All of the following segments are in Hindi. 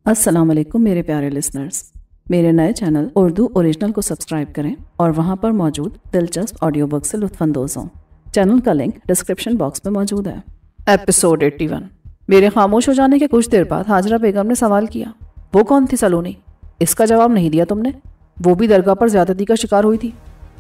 अस्सलाम वालेकुम मेरे प्यारे लिसनर्स। मेरे नए चैनल उर्दू ओरिजिनल को सब्सक्राइब करें और वहाँ पर मौजूद दिलचस्प ऑडियो बुक से लुत्फ़अंदोज़ हों। चैनल का लिंक डिस्क्रिप्शन बॉक्स में मौजूद है। एपिसोड 81। मेरे खामोश हो जाने के कुछ देर बाद हाजरा बेगम ने सवाल किया, वो कौन थी सलोनी? इसका जवाब नहीं दिया तुमने। वो भी दरगाह पर ज़्यादती का शिकार हुई थी।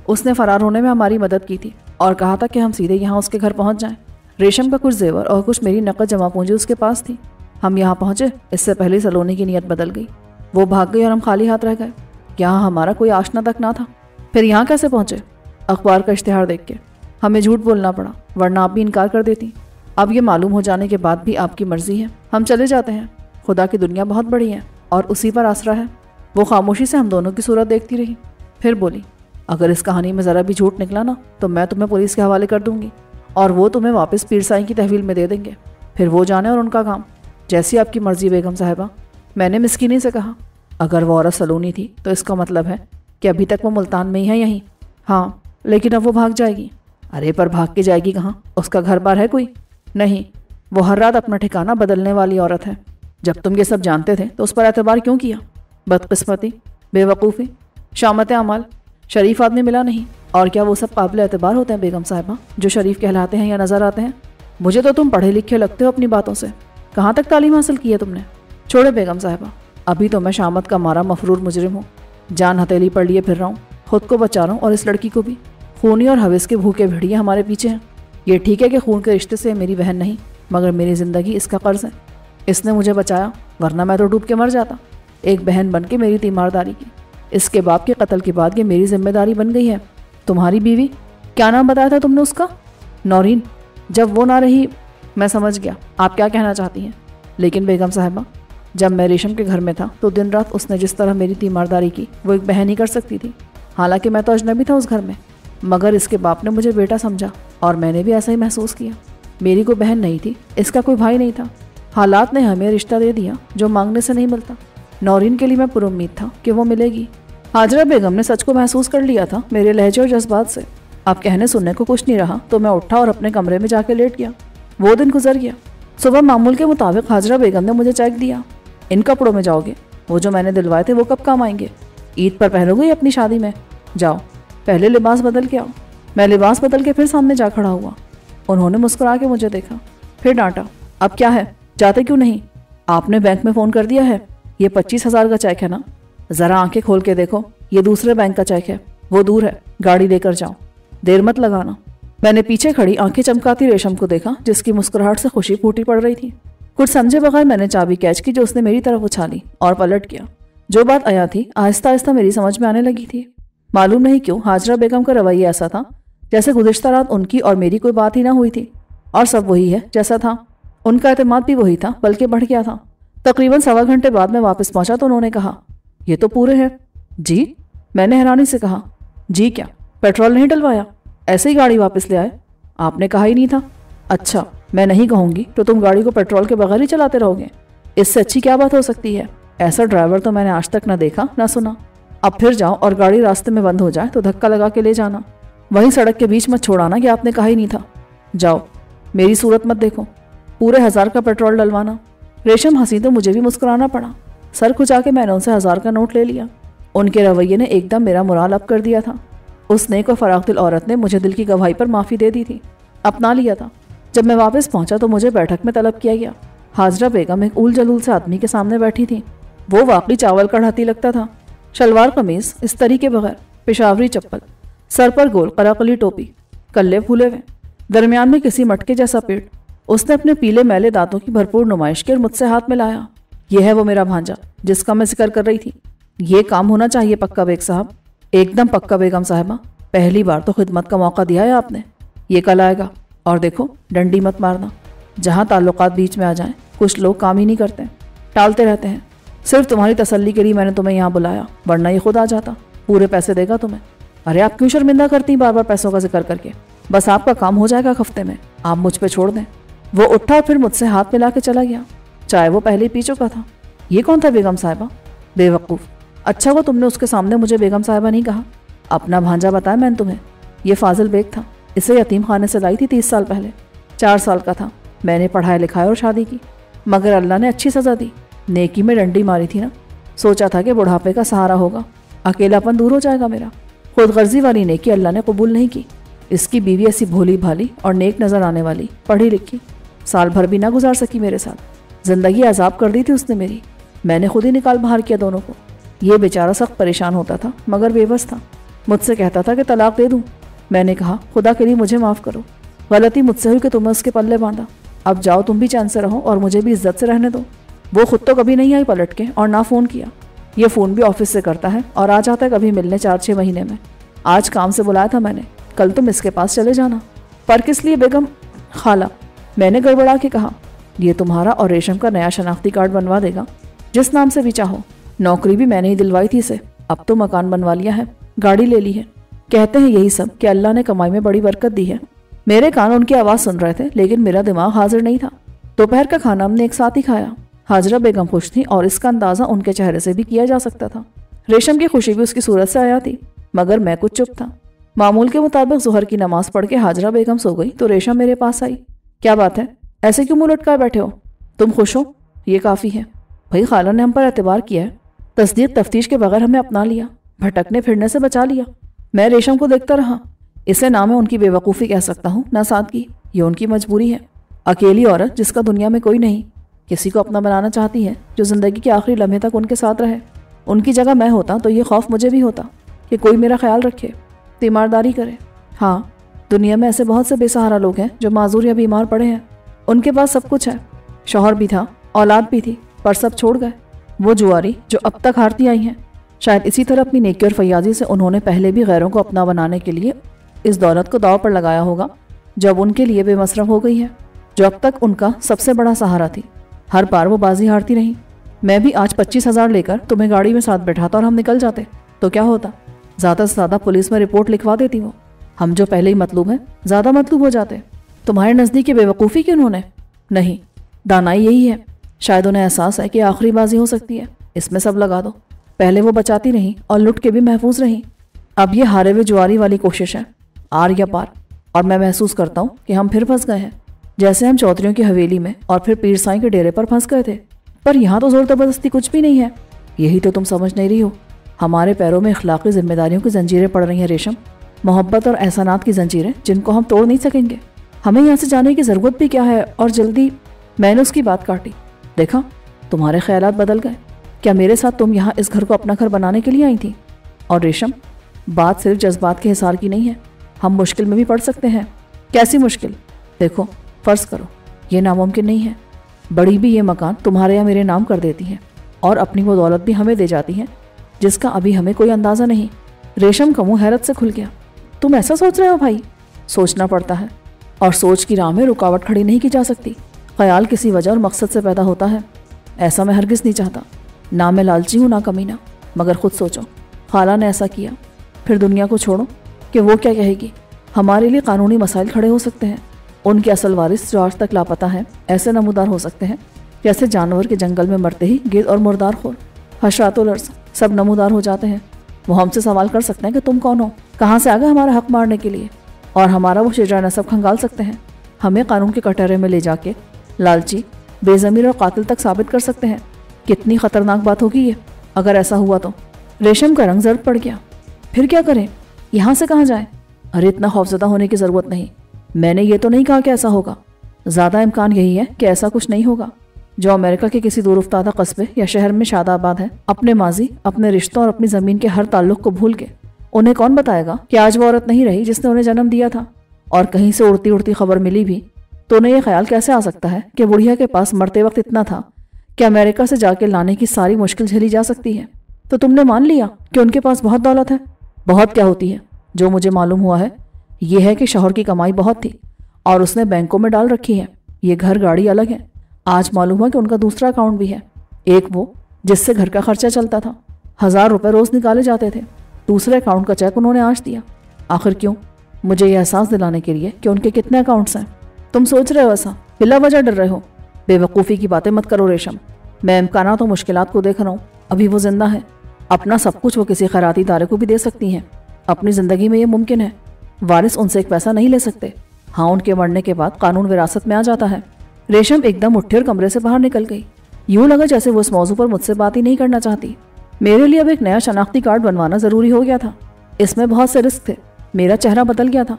उसने फ़रार होने में हमारी मदद की थी और कहा था कि हम सीधे यहाँ उसके घर पहुँच जाएँ। रेशम का कुछ जेवर और कुछ मेरी नकद जमा पूंजी उसके पास थी। हम यहाँ पहुँचे इससे पहले सलोनी की नीयत बदल गई। वो भाग गई और हम खाली हाथ रह गए। यहाँ हमारा कोई आशना तक ना था। फिर यहाँ कैसे पहुँचे? अखबार का इश्तिहार देख के। हमें झूठ बोलना पड़ा, वरना आप भी इनकार कर देती। अब ये मालूम हो जाने के बाद भी आपकी मर्जी है, हम चले जाते हैं। खुदा की दुनिया बहुत बड़ी है और उसी पर आसरा है। वो खामोशी से हम दोनों की सूरत देखती रही, फिर बोली, अगर इस कहानी में ज़रा भी झूठ निकला ना तो मैं तुम्हें पुलिस के हवाले कर दूंगी और वो तुम्हें वापस पीर साईं की तहवील में दे देंगे। फिर वो जाने और उनका काम। जैसी आपकी मर्जी बेगम साहिबा। मैंने मिस्कीनी से कहा, अगर वो औरत सलोनी थी तो इसका मतलब है कि अभी तक वो मुल्तान में ही है यहीं? हाँ, लेकिन अब वो भाग जाएगी। अरे पर भाग के जाएगी कहाँ? उसका घर बार है कोई? नहीं, वो हर रात अपना ठिकाना बदलने वाली औरत है। जब तुम ये सब जानते थे तो उस पर एतबार क्यों किया? बदकिस्मती, बेवकूफ़ी, शामत अमाल, शरीफ आदमी मिला नहीं। और क्या वो सब काबिल एतबार होते हैं बेगम साहिबा जो शरीफ कहलाते हैं या नज़र आते हैं? मुझे तो तुम पढ़े लिखे लगते हो अपनी बातों से। कहाँ तक तालीम हासिल की है तुमने? छोड़े बेगम साहिबा, अभी तो मैं शामत का मारा मफरूर मुजरिम हूँ। जान हथेली पर लिए फिर रहा हूँ, खुद को बचा रहा हूँ और इस लड़की को भी। खूनी और हविस के भूखे भेड़िए हमारे पीछे हैं। ये ठीक है कि खून के रिश्ते से मेरी बहन नहीं, मगर मेरी ज़िंदगी इसका कर्ज है। इसने मुझे बचाया, वरना मैं तो डूब के मर जाता। एक बहन बन के मेरी तीमारदारी की। इसके बाप के कत्ल के बाद ये मेरी जिम्मेदारी बन गई है। तुम्हारी बीवी, क्या नाम बताया था तुमने उसका? नौरीन। जब वो ना रही, मैं समझ गया आप क्या कहना चाहती हैं। लेकिन बेगम साहिबा, जब मैं रेशम के घर में था तो दिन रात उसने जिस तरह मेरी तीमारदारी की वो एक बहन ही कर सकती थी। हालांकि मैं तो अजनबी था उस घर में, मगर इसके बाप ने मुझे बेटा समझा और मैंने भी ऐसा ही महसूस किया। मेरी कोई बहन नहीं थी, इसका कोई भाई नहीं था। हालात ने हमें रिश्ता दे दिया जो मांगने से नहीं मिलता। नौरीन के लिए मैं पुरुम्मीद था कि वो मिलेगी। हाजरा बेगम ने सच को महसूस कर लिया था मेरे लहजे और जज्बात से। अब कहने सुनने को कुछ नहीं रहा तो मैं उठा और अपने कमरे में जाके लेट गया। वो दिन गुजर गया। सुबह मामूल के मुताबिक हाजरा बेगम ने मुझे चेक दिया। इन कपड़ों में जाओगे? वो जो मैंने दिलवाए थे वो कब काम आएंगे? ईद पर पहनोगे अपनी शादी में? जाओ, पहले लिबास बदल के आओ। मैं लिबास बदल के फिर सामने जा खड़ा हुआ। उन्होंने मुस्कुरा के मुझे देखा, फिर डांटा, अब क्या है, जाते क्यों नहीं? आपने बैंक में फ़ोन कर दिया है? ये 25,000 का चेक है ना? ज़रा आंखें खोल के देखो, ये दूसरे बैंक का चेक है, वो दूर है, गाड़ी लेकर जाओ, देर मत लगाना। मैंने पीछे खड़ी आंखें चमकाती रेशम को देखा जिसकी मुस्कुराहट से खुशी फूटी पड़ रही थी। कुछ समझे बगैर मैंने चाबी कैच की जो उसने मेरी तरफ उछाली और पलट गया। जो बात आया थी आहिस्ता आहिस्ता मेरी समझ में आने लगी थी। मालूम नहीं क्यों हाजरा बेगम का रवैया ऐसा था जैसे गुज़िश्ता रात उनकी और मेरी कोई बात ही ना हुई थी और सब वही है जैसा था। उनका एतमाद भी वही था, बल्कि बढ़ गया था। तकरीबन 1.25 घंटे बाद मैं वापस पहुंचा तो उन्होंने कहा, ये तो पूरे हैं। जी? मैंने हैरानी से कहा, जी क्या, पेट्रोल नहीं डलवाया? ऐसे ही गाड़ी वापस ले आए? आपने कहा ही नहीं था। अच्छा, मैं नहीं कहूँगी तो तुम गाड़ी को पेट्रोल के बगैर ही चलाते रहोगे? इससे अच्छी क्या बात हो सकती है? ऐसा ड्राइवर तो मैंने आज तक ना देखा ना सुना। अब फिर जाओ और गाड़ी रास्ते में बंद हो जाए तो धक्का लगा के ले जाना, वहीं सड़क के बीच मत छोड़ाना कि आपने कहा ही नहीं था। जाओ, मेरी सूरत मत देखो, पूरे 1000 का पेट्रोल डलवाना। रेशम हंसी तो मुझे भी मुस्कुराना पड़ा। सर खुजा के मैंने उनसे 1000 का नोट ले लिया। उनके रवैये ने एकदम मेरा मुराल अब कर दिया था। उस नेक और फराख दिल औरत ने मुझे दिल की गवाही पर माफ़ी दे दी थी, अपना लिया था। जब मैं वापस पहुंचा तो मुझे बैठक में तलब किया गया। हाजरा बेगम एक उल जलूल से आदमी के सामने बैठी थी। वो वाकई चावल कढ़ाती लगता था। शलवार कमीज, इस्तरी के बगैर, पेशावरी चप्पल, सर पर गोल कराकली टोपी, कल्ले फूले हुए, दरमियान में किसी मटके जैसा पेट। उसने अपने पीले मैले दांतों की भरपूर नुमाइश की और मुझसे हाथ मिलाया। यह है वो मेरा भांजा जिसका मैं जिक्र कर रही थी। ये काम होना चाहिए पक्का बेग साहब। एकदम पक्का बेगम साहिबा, पहली बार तो खिदमत का मौका दिया है आपने। ये कल आएगा। और देखो, डंडी मत मारना। जहाँ ताल्लुकात बीच में आ जाएं, कुछ लोग काम ही नहीं करते, टालते रहते हैं। सिर्फ तुम्हारी तसल्ली के लिए मैंने तुम्हें यहाँ बुलाया, वरना ये खुद आ जाता। पूरे पैसे देगा तुम्हें। अरे आप क्यों शर्मिंदा करती बार बार पैसों का जिक्र करके? बस आपका काम हो जाएगा हफ्ते में, आप मुझ पे छोड़ दें। वो उठा फिर मुझसे हाथ मिला के चला गया। चाहे वो पहले ही पी चुका था। ये कौन था बेगम साहिबा? बेवकूफ़, अच्छा वो तुमने उसके सामने मुझे बेगम साहिबा नहीं कहा। अपना भांजा बताया मैंने तुम्हें। ये फाजिल बेग था। इसे यतीम खाने से लाई थी 30 साल पहले। 4 साल का था। मैंने पढ़ाया लिखाया और शादी की, मगर अल्लाह ने अच्छी सज़ा दी। नेकी में डंडी मारी थी ना, सोचा था कि बुढ़ापे का सहारा होगा, अकेलापन दूर हो जाएगा मेरा। खुदगर्जी वाली नेकी अल्लाह ने कबूल नहीं की। इसकी बीवी ऐसी भोली भाली और नेक नजर आने वाली, पढ़ी लिखी, साल भर भी ना गुजार सकी मेरे साथ। जिंदगी अजाब कर दी थी उसने मेरी। मैंने खुद ही निकाल बाहर किया दोनों को। ये बेचारा सख्त परेशान होता था मगर बेबस था। मुझसे कहता था कि तलाक दे दूं। मैंने कहा खुदा के लिए मुझे माफ़ करो, गलती मुझसे हुई कि तुम्हें उसके पल्ले बांधा। अब जाओ तुम भी चैन से रहो और मुझे भी इज्जत से रहने दो। वो खुद तो कभी नहीं आई पलट के और ना फ़ोन किया। ये फ़ोन भी ऑफिस से करता है और आ जाता है कभी मिलने 4-6 महीने में। आज काम से बुलाया था मैंने, कल तुम इसके पास चले जाना। पर किस लिए बेगम खाला? मैंने गड़बड़ा के कहा, ये तुम्हारा और रेशम का नया शनाख्ती कार्ड बनवा देगा, जिस नाम से भी चाहो। नौकरी भी मैंने ही दिलवाई थी इसे, अब तो मकान बनवा लिया है, गाड़ी ले ली है। कहते हैं यही सब कि अल्लाह ने कमाई में बड़ी बरकत दी है। मेरे कान उनकी आवाज़ सुन रहे थे लेकिन मेरा दिमाग हाजिर नहीं था। दोपहर का खाना हमने एक साथ ही खाया। हाजरा बेगम खुश थी और इसका अंदाज़ा उनके चेहरे से भी किया जा सकता था। रेशम की खुशी भी उसकी सूरत से आया थी, मगर मैं कुछ चुप था। मामूल के मुताबिक ज़ोहर की नमाज पढ़ के हाजरा बेगम सो गई तो रेशम मेरे पास आई। क्या बात है, ऐसे क्यों मुँह लटकाए बैठे हो? तुम खुश हो? ये काफ़ी है भाई, खाला ने हम पर एतबार किया है, तस्दीक तफ्तीश के बगैर हमें अपना लिया, भटकने फिरने से बचा लिया। मैं रेशम को देखता रहा। इसे ना मैं उनकी बेवकूफ़ी कह सकता हूँ ना सादगी, ये उनकी मजबूरी है। अकेली औरत जिसका दुनिया में कोई नहीं, किसी को अपना बनाना चाहती है जो ज़िंदगी के आखिरी लम्हे तक उनके साथ रहे। उनकी जगह मैं होता तो ये खौफ मुझे भी होता कि कोई मेरा ख्याल रखे, तीमारदारी करे। हाँ, दुनिया में ऐसे बहुत से बेसहारा लोग हैं जो माजूर या बीमार पड़े हैं। उनके पास सब कुछ है, शौहर भी था, औलाद भी थी, पर सब छोड़ गए। वो जुआरी जो अब तक हारती आई हैं। शायद इसी तरह अपनी नेकी और फयाजी से उन्होंने पहले भी गैरों को अपना बनाने के लिए इस दौलत को दाव पर लगाया होगा जो अब उनके लिए बेमसरफ हो गई है, जो अब तक उनका सबसे बड़ा सहारा थी। हर बार वो बाजी हारती रही। मैं भी आज 25,000 लेकर तुम्हें गाड़ी में साथ बैठाता और हम निकल जाते तो क्या होता? ज़्यादा से ज़्यादा पुलिस में रिपोर्ट लिखवा देती वो। हम जो पहले ही मतलूब हैं ज़्यादा मतलूब हो जाते। तुम्हारे नज़दीक ये बेवकूफ़ी की उन्होंने? नहीं, दानाई यही है। शायद उन्हें एहसास है कि आखिरी बाजी हो सकती है, इसमें सब लगा दो। पहले वो बचाती रही और लुट के भी महफूज रही। अब ये हारे हुए जुआरी वाली कोशिश है, आर या पार। और मैं महसूस करता हूँ कि हम फिर फंस गए हैं, जैसे हम चौधरियों की हवेली में और फिर पीर साईं के डेरे पर फंस गए थे। पर यहाँ तो जोर जबरदस्ती कुछ भी नहीं है। यही तो तुम समझ नहीं रही हो। हमारे पैरों में इखलाकी जिम्मेदारियों की जंजीरें पड़ रही हैं रेशम, मोहब्बत और एहसानात की जंजीरें जिनको हम तोड़ नहीं सकेंगे। हमें यहाँ से जाने की ज़रूरत भी क्या है और जल्दी। मैंने उसकी बात काटी। देखा, तुम्हारे ख्यालात बदल गए। क्या मेरे साथ तुम यहाँ इस घर को अपना घर बनाने के लिए आई थी? और रेशम, बात सिर्फ जज्बात के हिसार की नहीं है। हम मुश्किल में भी पड़ सकते हैं। कैसी मुश्किल? देखो, फ़र्ज़ करो ये नामुमकिन नहीं है, बड़ी भी ये मकान तुम्हारे या मेरे नाम कर देती है और अपनी वो दौलत भी हमें दे जाती है जिसका अभी हमें कोई अंदाज़ा नहीं। रेशम का मुँह हैरत से खुल गया। तुम ऐसा सोच रहे हो भाई? सोचना पड़ता है और सोच की राह में रुकावट खड़ी नहीं की जा सकती। ख्याल किसी वजह और मकसद से पैदा होता है। ऐसा मैं हरगिज़ नहीं चाहता। ना मैं लालची हूँ ना कमीना, मगर खुद सोचो, खाला ने ऐसा किया, फिर दुनिया को छोड़ो कि वो क्या कहेगी। हमारे लिए कानूनी मसाइल खड़े हो सकते हैं। उनके असल वारिस जो आज तक लापता हैं ऐसे नमूदार हो सकते हैं जैसे जानवर के जंगल में मरते ही गिद्ध और मुर्दार खोर, हशरातुल अर्ज़ सब नमूदार हो जाते हैं। वो हमसे सवाल कर सकते हैं कि तुम कौन हो, कहाँ से आ गए हमारा हक मारने के लिए, और हमारा वो शिजरा नसब खंगाल सकते हैं। हमें कानून के कटहरे में ले जाके लालची, बेज़मीर और कातिल तक साबित कर सकते हैं। कितनी ख़तरनाक बात होगी ये अगर ऐसा हुआ तो। रेशम का रंग जर्द पड़ गया। फिर क्या करें? यहाँ से कहाँ जाएं? अरे इतना खौफज़दा होने की ज़रूरत नहीं। मैंने ये तो नहीं कहा कि ऐसा होगा। ज़्यादा इम्कान यही है कि ऐसा कुछ नहीं होगा। जो अमेरिका के किसी दूर उफ्तादा कस्बे या शहर में शादाबाद है, अपने माजी, अपने रिश्तों और अपनी ज़मीन के हर ताल्लुक़ को भूल के, उन्हें कौन बताएगा कि आज वो औरत नहीं रही जिसने उन्हें जन्म दिया था? और कहीं से उड़ती उड़ती खबर मिली भी तो उन्हें यह ख्याल कैसे आ सकता है कि बुढ़िया के पास मरते वक्त इतना था कि अमेरिका से जाके लाने की सारी मुश्किल झेली जा सकती है? तो तुमने मान लिया कि उनके पास बहुत दौलत है। बहुत क्या होती है? जो मुझे मालूम हुआ है ये है कि शौहर की कमाई बहुत थी और उसने बैंकों में डाल रखी है। ये घर गाड़ी अलग है। आज मालूम हुआ कि उनका दूसरा अकाउंट भी है, एक वो जिससे घर का खर्चा चलता था। 1000 रुपये रोज़ निकाले जाते थे। दूसरे अकाउंट का चेक उन्होंने आज दिया। आखिर क्यों? मुझे यह एहसास दिलाने के लिए कि उनके कितने अकाउंट्स हैं। तुम सोच रहे हो ऐसा? बिला वजह डर रहे हो? बेवकूफ़ी की बातें मत करो रेशम। मैं इम्कानात और मुश्किलात को देख रहा हूँ। अभी वो जिंदा है। अपना सब कुछ वो किसी खैराती इदारे को भी दे सकती हैं। अपनी ज़िंदगी में ये मुमकिन है। वारिस उनसे एक पैसा नहीं ले सकते। हाँ, उनके मरने के बाद कानून विरासत में आ जाता है। रेशम एकदम उठी और कमरे से बाहर निकल गई। यूं लगा जैसे वो इस मौजू पर मुझसे बात ही नहीं करना चाहती। मेरे लिए अब एक नया शनाख्ती कार्ड बनवाना जरूरी हो गया था। इसमें बहुत से रिस्क थे। मेरा चेहरा बदल गया था।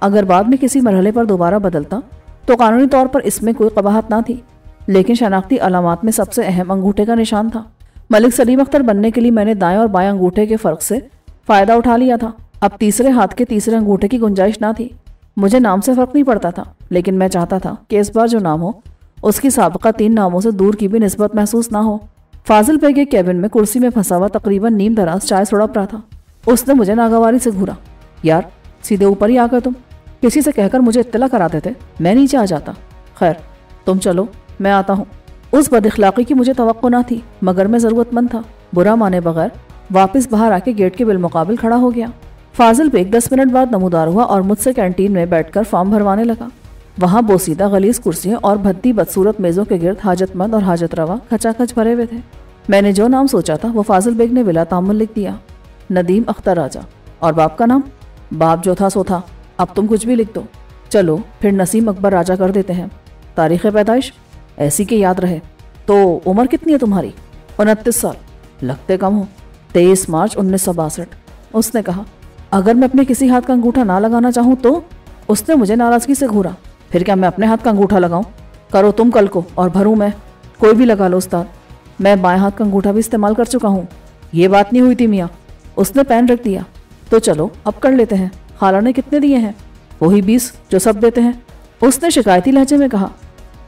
अगर बाद में किसी मरहले पर दोबारा बदलता तो कानूनी तौर पर इसमें कोई कबाहत ना थी, लेकिन शनाख्ती अलामात में सबसे अहम अंगूठे का निशान था। मलिक सलीम अख्तर बनने के लिए मैंने दाएं और बाएं अंगूठे के फर्क से फायदा उठा लिया था। अब तीसरे हाथ के तीसरे अंगूठे की गुंजाइश ना थी। मुझे नाम से फर्क नहीं पड़ता था, लेकिन मैं चाहता था कि इस बार जो नाम हो उसकी साबिका 3 नामों से दूर की भी निस्बत महसूस ना हो। फाजिल पे के केबिन में कुर्सी में फंसा हुआ तकरीबन नीम दराज चाय सुड़प रहा था। उसने मुझे नागवारी से घूरा। यार, सीधे ऊपर ही आकर तुम किसी से कहकर मुझे इत्तला करा देते, मैं नीचे आ जाता। खैर, तुम चलो, मैं आता हूँ। उस बदअखलाक़ी की मुझे तवक्को ना थी, मगर मैं ज़रूरतमंद था। बुरा माने बगैर वापस बाहर आके गेट के बिलमुकाबिल खड़ा हो गया। फाजिल बेग 10 मिनट बाद नमूदार हुआ और मुझसे कैंटीन में बैठकर फॉर्म भरवाने लगा। वहाँ बोसीदा गलीज कुर्सियाँ और भद्दी बदसूरत मेज़ों के गिर्द हाजतमंद और हाजत रवा खचाखच भरे हुए थे। मैंने जो नाम सोचा था वो फाजिल बेग ने बिला तामुल लिख दिया, नदीम अख्तर राजा। और बाप का नाम? बाप जो था सो था, अब तुम कुछ भी लिख दो। चलो फिर नसीम अकबर राजा कर देते हैं। तारीख़ पैदाइश ऐसी के याद रहे। तो उम्र कितनी है तुम्हारी? 29 साल। लगते कम हो। 23 मार्च 1962। उसने कहा। अगर मैं अपने किसी हाथ का अंगूठा ना लगाना चाहूँ तो? उसने मुझे नाराज़गी से घूरा। फिर क्या मैं अपने हाथ का अंगूठा लगाऊं? करो तुम कल को और भरूं मैं। कोई भी लगा लो उस्ताद, मैं बाएं हाथ का अंगूठा भी इस्तेमाल कर चुका हूँ। ये बात नहीं हुई थी मियाँ। उसने पेन रख दिया। तो चलो अब कर लेते हैं। खाला ने कितने दिए हैं? वही 20 जो सब देते हैं। उसने शिकायती लहजे में कहा।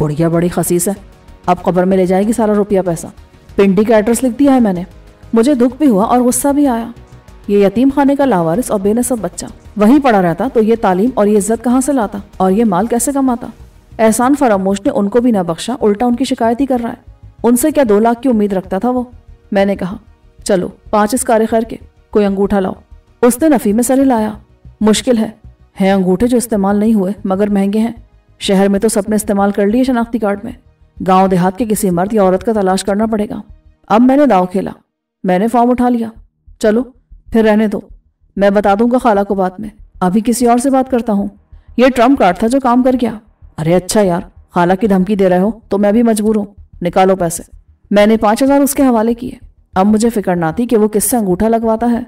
बुढ़िया बड़ी खसीस है, अब कब्र में ले जाएगी सारा रुपया पैसा। पिंडी का एड्रेस लिख दिया है मैंने। मुझे दुख भी हुआ और गुस्सा भी आया। ये यतीम खाने का लावारिस और बेनसब बच्चा वहीं पड़ा रहता तो ये तालीम और ये इज्जत कहाँ से लाता और ये माल कैसे कमाता? एहसान फरामोश ने उनको भी ना बख्शा, उल्टा उनकी शिकायत ही कर रहा है। उनसे क्या 2 लाख की उम्मीद रखता था वो? मैंने कहा चलो 5 इस कार खैर के, कोई अंगूठा लाओ। उसने नफी में सरे लाया। मुश्किल है अंगूठे जो इस्तेमाल नहीं हुए मगर महंगे हैं। शहर में तो सबने इस्तेमाल कर लिए शनाख्ती कार्ड में, गांव देहात के किसी मर्द या औरत का तलाश करना पड़ेगा। अब मैंने दाव खेला। मैंने फॉर्म उठा लिया। चलो फिर रहने दो, मैं बता दूंगा खाला को बाद में। अभी किसी और से बात करता हूँ। ये ट्रम्प कार्ड था जो काम कर गया। अरे अच्छा यार, खाला की धमकी दे रहे हो तो मैं भी मजबूर हूँ, निकालो पैसे। मैंने 5000 उसके हवाले किए। अब मुझे फिक्र ना थी कि वो किससे अंगूठा लगवाता है।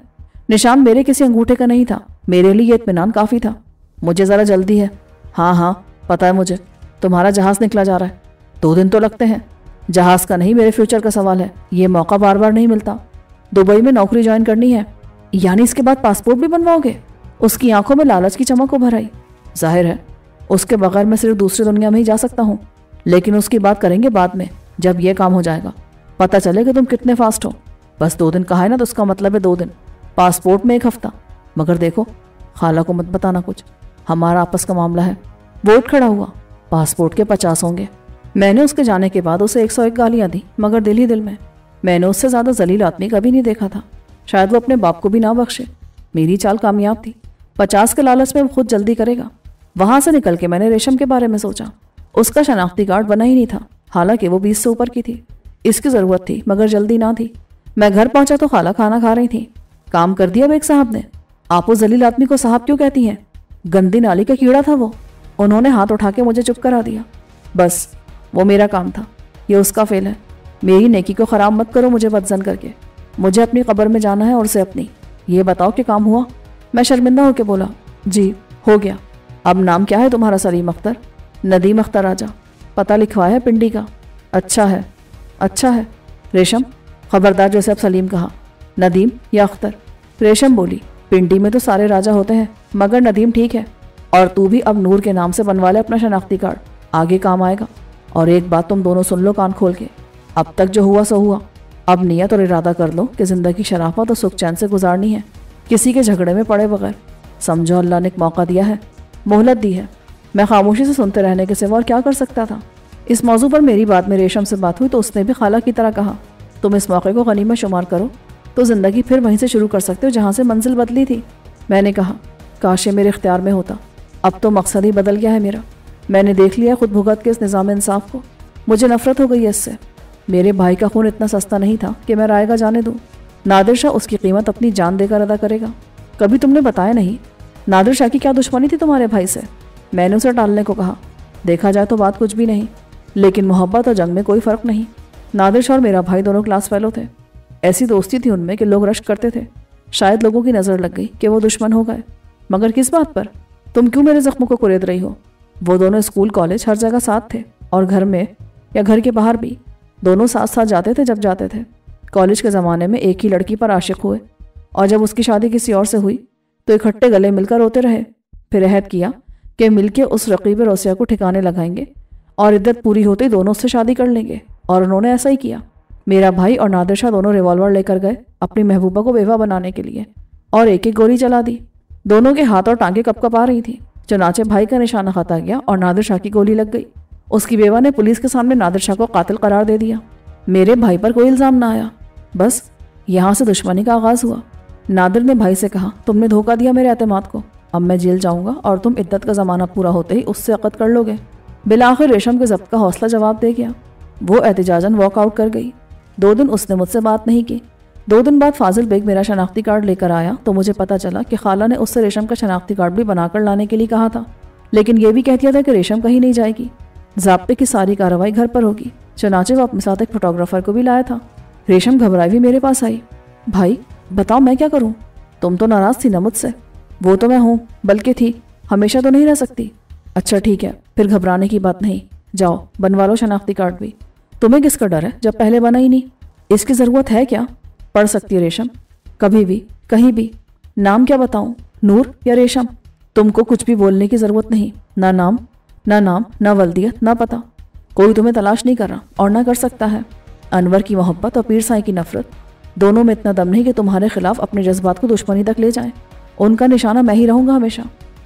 निशान मेरे किसी अंगूठे का नहीं था। मेरे लिए इत्मीनान काफी था। मुझे जरा जल्दी है। हाँ पता है मुझे, तुम्हारा जहाज निकला जा रहा है। 2 दिन तो लगते हैं। जहाज का नहीं, मेरे फ्यूचर का सवाल है। ये मौका बार बार नहीं मिलता। दुबई में नौकरी ज्वाइन करनी है। यानी इसके बाद पासपोर्ट भी बनवाओगे? उसकी आंखों में लालच की चमक उभर आई। जाहिर है उसके बगैर मैं सिर्फ दूसरी दुनिया में ही जा सकता हूँ, लेकिन उसकी बात करेंगे बाद में, जब यह काम हो जाएगा। पता चले कि तुम कितने फास्ट हो। बस 2 दिन कहा है ना, तो उसका मतलब है 2 दिन। पासपोर्ट में 1 हफ्ता। मगर देखो, खाला को मत बताना कुछ, हमारा आपस का मामला है। वोट खड़ा हुआ। पासपोर्ट के 50 होंगे। मैंने उसके जाने के बाद उसे 101 गालियां दी, मगर दिल ही दिल में मैंने उससे ज्यादा जलील आदमी कभी नहीं देखा था। शायद वो अपने बाप को भी ना बख्शे। मेरी चाल कामयाब थी। 50 के लालच में वो खुद जल्दी करेगा। वहां से निकल के मैंने रेशम के बारे में सोचा। उसका शनाख्ती कार्ड बना ही नहीं था, हालांकि वो 20 से ऊपर की थी। इसकी जरूरत थी मगर जल्दी ना थी। मैं घर पहुंचा तो खाला खाना खा रही थी। काम कर दिया बेग साहब ने। आप उस जलील आदमी को साहब क्यों कहती हैं? गंदी नाली का कीड़ा था वो। उन्होंने हाथ उठा के मुझे चुप करा दिया। बस वो मेरा काम था, ये उसका फेल है। मेरी नेकी को खराब मत करो मुझे बदजन करके। मुझे अपनी कब्र में जाना है और उसे अपनी। ये बताओ कि काम हुआ? मैं शर्मिंदा होकर बोला, जी हो गया। अब नाम क्या है तुम्हारा? सलीम अख्तर। नदीम अख्तर राजा। पता लिखवाया है पिंडी का। अच्छा है। रेशम? खबरदार जैसे अब सलीम कहा। नदीम या अख्तर? रेशम बोली, पिंडी में तो सारे राजा होते हैं, मगर नदीम ठीक है। और तू भी अब नूर के नाम से बनवा ले अपना शनाख्ती कार्ड, आगे काम आएगा। और एक बात तुम दोनों सुन लो कान खोल के, अब तक जो हुआ सो हुआ। अब नियत और इरादा कर लो कि जिंदगी शराफत और सुख चैन से गुजारनी है, किसी के झगड़े में पड़े बगैर। समझो अल्लाह ने एक मौका दिया है, मोहलत दी है। मैं खामोशी से सुनते रहने के सिवा और क्या कर सकता था? इस मौजू पर मेरी बाद में रेशम से बात हुई तो उसने भी खाला की तरह कहा, तुम इस मौके को गनीमत शुमार करो तो जिंदगी फिर वहीं से शुरू कर सकते हो जहाँ से मंजिल बदली थी। मैंने कहा, काश ये मेरे इख्तियार में होता। अब तो मकसद ही बदल गया है मेरा। मैंने देख लिया खुद भुगत के इस निज़ाम इंसाफ को। मुझे नफरत हो गई है इससे। मेरे भाई का खून इतना सस्ता नहीं था कि मैं रायगा जाने दूँ। नादिर शाह उसकी कीमत अपनी जान देकर अदा करेगा। कभी तुमने बताया नहीं नादिर शाह की क्या दुश्मनी थी तुम्हारे भाई से? मैंने उसे टालने को कहा। देखा जाए तो बात कुछ भी नहीं, लेकिन मोहब्बत और जंग में कोई फ़र्क नहीं। नादिर शाह और मेरा भाई दोनों क्लास फेलो थे। ऐसी दोस्ती थी उनमें कि लोग रश्क करते थे। शायद लोगों की नज़र लग गई कि वो दुश्मन हो गए। मगर किस बात पर? तुम क्यों मेरे जख्मों को कुरेद रही हो? वो दोनों स्कूल कॉलेज हर जगह साथ थे, और घर में या घर के बाहर भी दोनों साथ साथ जाते थे जब जाते थे। कॉलेज के ज़माने में एक ही लड़की पर आशिक हुए, और जब उसकी शादी किसी और से हुई तो इकट्ठे गले मिलकर रोते रहे। फिर अहद किया कि मिलके उस रकीब रोसिया को ठिकाने लगाएंगे और इद्दत पूरी होते ही दोनों उससे शादी कर लेंगे, और उन्होंने ऐसा ही किया। मेरा भाई और नादिर शाह दोनों रिवॉल्वर लेकर गए अपनी महबूबा को बेवा बनाने के लिए, और एक एक गोली चला दी। दोनों के हाथ और टांगें कप आ रही थी। चुनाचे भाई का निशाना खता गया और नादिर शाह की गोली लग गई। उसकी बेवा ने पुलिस के सामने नादिर शाह को कातिल करार दे दिया। मेरे भाई पर कोई इल्ज़ाम ना आया। बस यहाँ से दुश्मनी का आगाज़ हुआ। नादिर ने भाई से कहा, तुमने धोखा दिया मेरे एतमाद को, अब मैं जेल जाऊंगा और तुम इद्दत का ज़माना पूरा होते ही उससे अक़द कर लोगे। बिलाखिर रेशम के ज़ब्त का हौसला जवाब दे गया। वो एहतिजाजन वॉकआउट कर गई। 2 दिन उसने मुझसे बात नहीं की। 2 दिन बाद फाजिल बेग मेरा शनाख्ती कार्ड लेकर आया तो मुझे पता चला कि खाला ने उससे रेशम का शनाख्ती कार्ड भी बनाकर लाने के लिए कहा था, लेकिन यह भी कह दिया था कि रेशम कहीं नहीं जाएगी, ज़ाब्ते की सारी कार्रवाई घर पर होगी। चनाचे वो अपने साथ एक फोटोग्राफर को भी लाया था। रेशम घबराई भी मेरे पास आई। भाई बताओ मैं क्या करूं? तुम तो नाराज़ थी ना मुझसे। वो तो मैं हूँ, बल्कि थी, हमेशा तो नहीं रह सकती। अच्छा ठीक है, फिर घबराने की बात नहीं, जाओ बनवा लो शनाख्ती कार्ड भी। तुम्हें किसका डर है जब पहले बना ही नहीं? इसकी ज़रूरत है क्या? पढ़ सकती है रेशम, कभी भी कहीं भी। नाम क्या बताऊं, नूर या रेशम? तुमको कुछ भी बोलने की ज़रूरत नहीं। ना नाम, ना वल्दियत, ना पता। कोई तुम्हें तलाश नहीं कर रहा और ना कर सकता है। अनवर की मोहब्बत और पीर साईं की नफरत, दोनों में इतना दम नहीं कि तुम्हारे खिलाफ अपने जज्बात को दुश्मनी तक ले जाएं। उनका निशाना मैं ही रहूंगा हमेशा।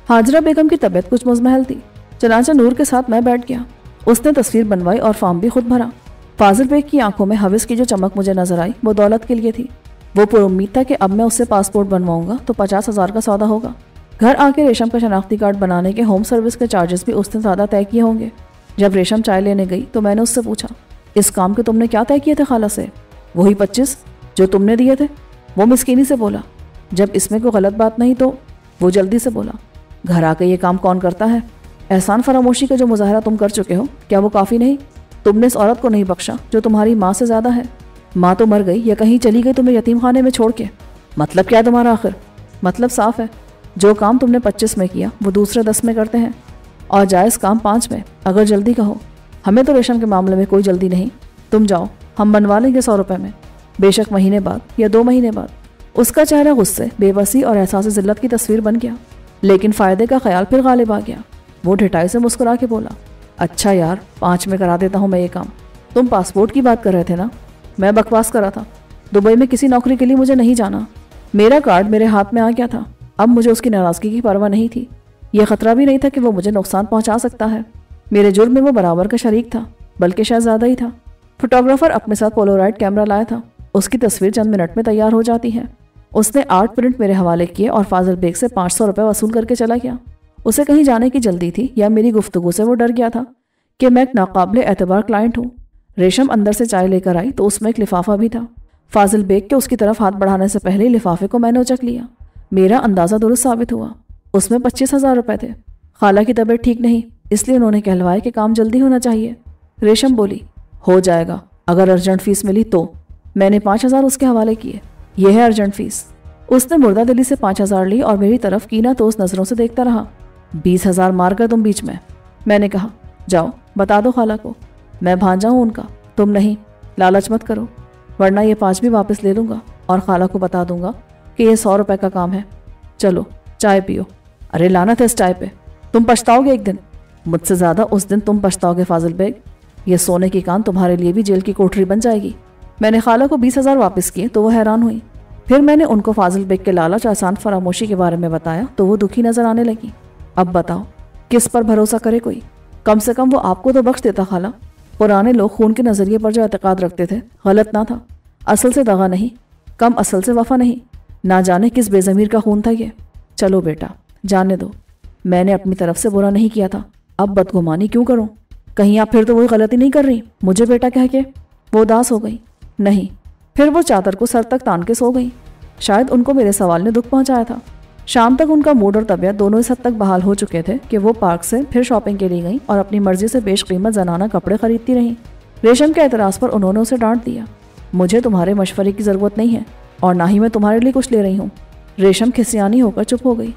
हाजरा बेगम की तबीयत कुछ मुजमहल थी। चनाचा नूर के साथ मैं बैठ गया। उसने तस्वीर बनवाई और फॉर्म भी खुद भरा। फाजिल बेग की आंखों में हविस की जो चमक मुझे नजर आई वो दौलत के लिए थी। वो पुरुम्मीद था कि अब मैं उससे पासपोर्ट बनवाऊंगा तो 50,000 का सौदा होगा। घर आके रेशम का शनाख्ती कार्ड बनाने के होम सर्विस के चार्जेस भी उसने ज़्यादा तय किए होंगे। जब रेशम चाय लेने गई तो मैंने उससे पूछा, इस काम के तुमने क्या तय किए थे खाला से? वही 25 जो तुमने दिए थे। वो मिस्कीनी से बोला। जब इसमें कोई गलत बात नहीं तो? वो जल्दी से बोला, घर आके ये काम कौन करता है? एहसान फरामोशी का जो मुजाहरा तुम कर चुके हो, क्या वो काफ़ी नहीं? तुमने इस औरत को नहीं बख्शा जो तुम्हारी माँ से ज़्यादा है। माँ तो मर गई या कहीं चली गई तुम्हें यतीम खाने में छोड़ के। मतलब क्या है तुम्हारा आखिर? मतलब साफ है, जो काम तुमने 25 में किया वो दूसरे 10 में करते हैं, और जायज़ काम 5 में। अगर जल्दी कहो। हमें तो रेशम के मामले में कोई जल्दी नहीं। तुम जाओ, हम बनवा लेंगे 100 रुपये में, बेशक महीने बाद या 2 महीने बाद। उसका चेहरा गुस्से, बेबसी और एहसास ज़िल्लत की तस्वीर बन गया, लेकिन फ़ायदे का ख्याल फिर गालिब आ गया। वो ढिठाई से मुस्कुरा के बोला, अच्छा यार 5 में करा देता हूँ मैं ये काम। तुम पासपोर्ट की बात कर रहे थे ना? मैं बकवास करा था। दुबई में किसी नौकरी के लिए मुझे नहीं जाना। मेरा कार्ड मेरे हाथ में आ गया था। अब मुझे उसकी नाराज़गी की परवाह नहीं थी। यह खतरा भी नहीं था कि वो मुझे नुकसान पहुंचा सकता है। मेरे जुर्म में वो बराबर का शरीक था, बल्कि शायद ज़्यादा ही था। फोटोग्राफर अपने साथ पोलोराइड कैमरा लाया था। उसकी तस्वीर चंद मिनट में तैयार हो जाती है। उसने 8 प्रिंट मेरे हवाले किए और फाजिल बेग से 500 रुपये वसूल करके चला गया। उसे कहीं जाने की जल्दी थी या मेरी गुफ्तगू से वो डर गया था कि मैं एक नाकाबिले एतबार क्लाइंट हूँ। रेशम अंदर से चाय लेकर आई तो उसमें एक लिफाफा भी था। फाजिल बेग के उसकी तरफ हाथ बढ़ाने से पहले लिफाफे को मैंने उचक लिया। मेरा अंदाज़ा दुरुस्त साबित हुआ। उसमें 25,000 रुपये थे। खाला की तबीयत ठीक नहीं, इसलिए उन्होंने कहलवाया कि काम जल्दी होना चाहिए। रेशम बोली, हो जाएगा, अगर अर्जेंट फीस मिली तो। मैंने 5,000 उसके हवाले किए। यह है अर्जेंट फीस। उसने मुर्दा दिली से 5,000 ली और मेरी तरफ कीना तो उस नज़रों से देखता रहा। 20,000 मार कर तुम बीच में। मैंने कहा, जाओ बता दो खाला को, मैं भांजा हूँ उनका, तुम नहीं। लालच मत करो, वरना ये 5 भी वापस ले लूँगा और खाला को बता दूंगा कि ये 100 रुपये का काम है। चलो चाय पियो। अरे लानत है इस चाय पे, तुम पछताओगे एक दिन। मुझसे ज़्यादा उस दिन तुम पछताओगे फाजिल बेग। ये सोने की कान तुम्हारे लिए भी जेल की कोठरी बन जाएगी। मैंने खाला को 20,000 वापस किए तो वो हैरान हुई। फिर मैंने उनको फाजिल बेग के लालच और आसान फरामोशी के बारे में बताया तो वो दुखी नजर आने लगी। अब बताओ किस पर भरोसा करे कोई? कम से कम वो आपको तो बख्श देता खाला। पुराने लोग खून के नज़रिए पर जो एतकाद रखते थे गलत ना था। असल से दगा नहीं, कम असल से वफा नहीं। ना जाने किस बेज़मीर का खून था ये। चलो बेटा जाने दो, मैंने अपनी तरफ से बुरा नहीं किया था, अब बदगुमानी क्यों करूं? कहीं आप फिर तो वही गलती नहीं कर रही मुझे बेटा कह के? वो उदास हो गई। नहीं। फिर वो चादर को सर तक तान के सो गई। शायद उनको मेरे सवाल ने दुख पहुंचाया था। शाम तक उनका मूड और तबीयत दोनों इस हद तक बहाल हो चुके थे कि वो पार्क से फिर शॉपिंग के लिए गई और अपनी मर्जी से बेशकीमत जनाना कपड़े खरीदती रहीं। रेशम के एतराज़ पर उन्होंने उसे डांट दिया। मुझे तुम्हारे मशवरे की ज़रूरत नहीं है और ना ही मैं तुम्हारे लिए कुछ ले रही हूँ। रेशम खिसियानी होकर चुप हो गई।